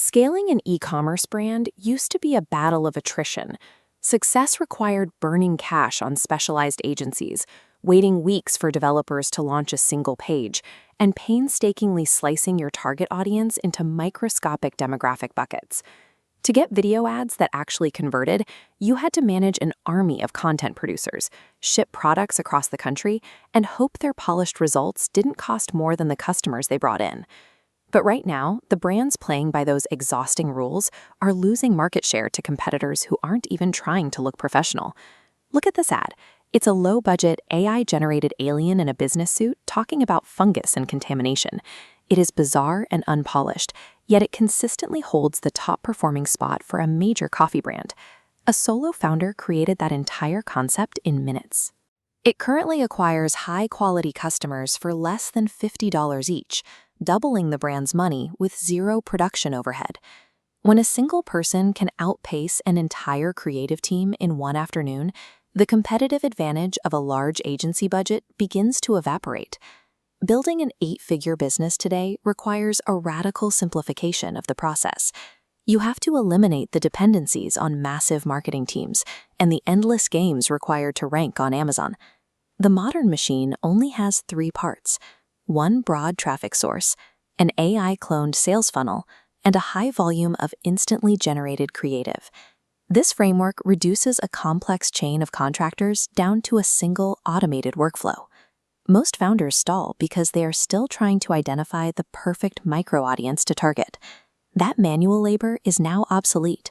Scaling an e-commerce brand used to be a battle of attrition. Success required burning cash on specialized agencies, waiting weeks for developers to launch a single page, and painstakingly slicing your target audience into microscopic demographic buckets. To get video ads that actually converted, you had to manage an army of content producers, ship products across the country, and hope their polished results didn't cost more than the customers they brought in. But right now, the brands playing by those exhausting rules are losing market share to competitors who aren't even trying to look professional. Look at this ad. It's a low-budget, AI-generated alien in a business suit talking about fungus and contamination. It is bizarre and unpolished, yet it consistently holds the top-performing spot for a major coffee brand. A solo founder created that entire concept in minutes. It currently acquires high-quality customers for less than $50 each, doubling the brand's money with zero production overhead. When a single person can outpace an entire creative team in one afternoon, the competitive advantage of a large agency budget begins to evaporate. Building an 8-figure business today requires a radical simplification of the process. You have to eliminate the dependencies on massive marketing teams and the endless games required to rank on Amazon. The modern machine only has 3 parts: one broad traffic source, an AI-cloned sales funnel, and a high volume of instantly generated creative. This framework reduces a complex chain of contractors down to a single automated workflow. Most founders stall because they are still trying to identify the perfect micro-audience to target. That manual labor is now obsolete.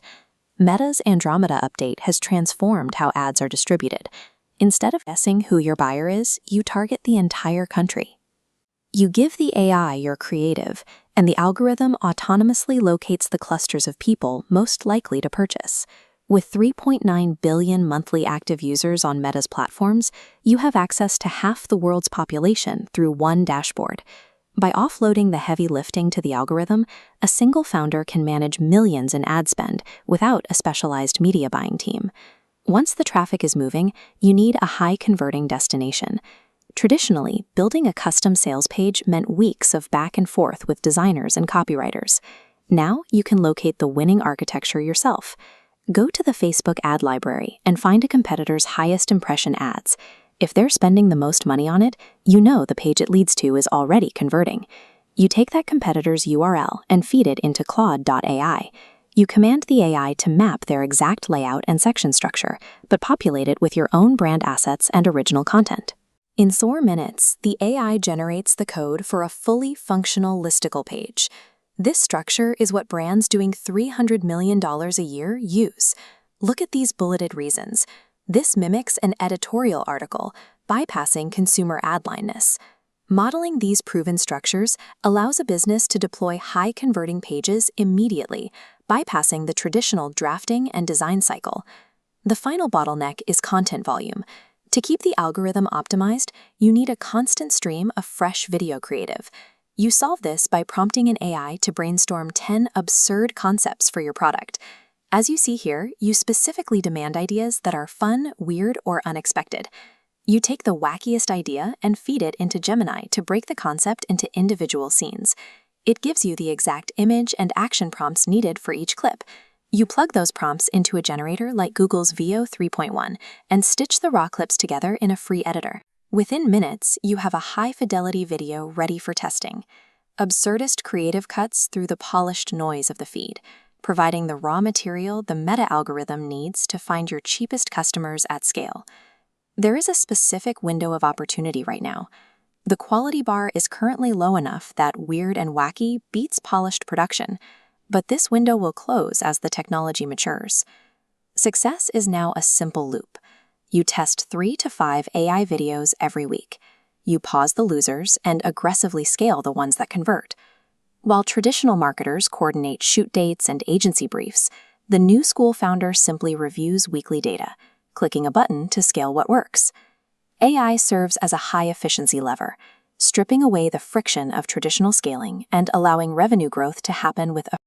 Meta's Andromeda update has transformed how ads are distributed. Instead of guessing who your buyer is, you target the entire country. You give the AI your creative, and the algorithm autonomously locates the clusters of people most likely to purchase. With 3.9 billion monthly active users on Meta's platforms, you have access to half the world's population through one dashboard. By offloading the heavy lifting to the algorithm, a single founder can manage millions in ad spend without a specialized media buying team. Once the traffic is moving, you need a high-converting destination. Traditionally, building a custom sales page meant weeks of back and forth with designers and copywriters. Now you can locate the winning architecture yourself. Go to the Facebook ad library and find a competitor's highest impression ads. If they're spending the most money on it, you know the page it leads to is already converting. You take that competitor's URL and feed it into Claude.ai. You command the AI to map their exact layout and section structure, but populate it with your own brand assets and original content. In 4 minutes, the AI generates the code for a fully functional listicle page. This structure is what brands doing $300 million a year use. Look at these bulleted reasons. This mimics an editorial article, bypassing consumer ad-lineness. Modeling these proven structures allows a business to deploy high-converting pages immediately, bypassing the traditional drafting and design cycle. The final bottleneck is content volume. To keep the algorithm optimized, you need a constant stream of fresh video creative. You solve this by prompting an AI to brainstorm 10 absurd concepts for your product. As you see here, you specifically demand ideas that are fun, weird, or unexpected. You take the wackiest idea and feed it into Gemini to break the concept into individual scenes. It gives you the exact image and action prompts needed for each clip. You plug those prompts into a generator like Google's Veo 3.1 and stitch the raw clips together in a free editor. Within minutes, you have a high-fidelity video ready for testing. Absurdist creative cuts through the polished noise of the feed, providing the raw material the meta algorithm needs to find your cheapest customers at scale. There is a specific window of opportunity right now. The quality bar is currently low enough that weird and wacky beats polished production, but this window will close as the technology matures. Success is now a simple loop. You test 3 to 5 AI videos every week. You pause the losers and aggressively scale the ones that convert. While traditional marketers coordinate shoot dates and agency briefs, the new school founder simply reviews weekly data, clicking a button to scale what works. AI serves as a high-efficiency lever, stripping away the friction of traditional scaling and allowing revenue growth to happen with a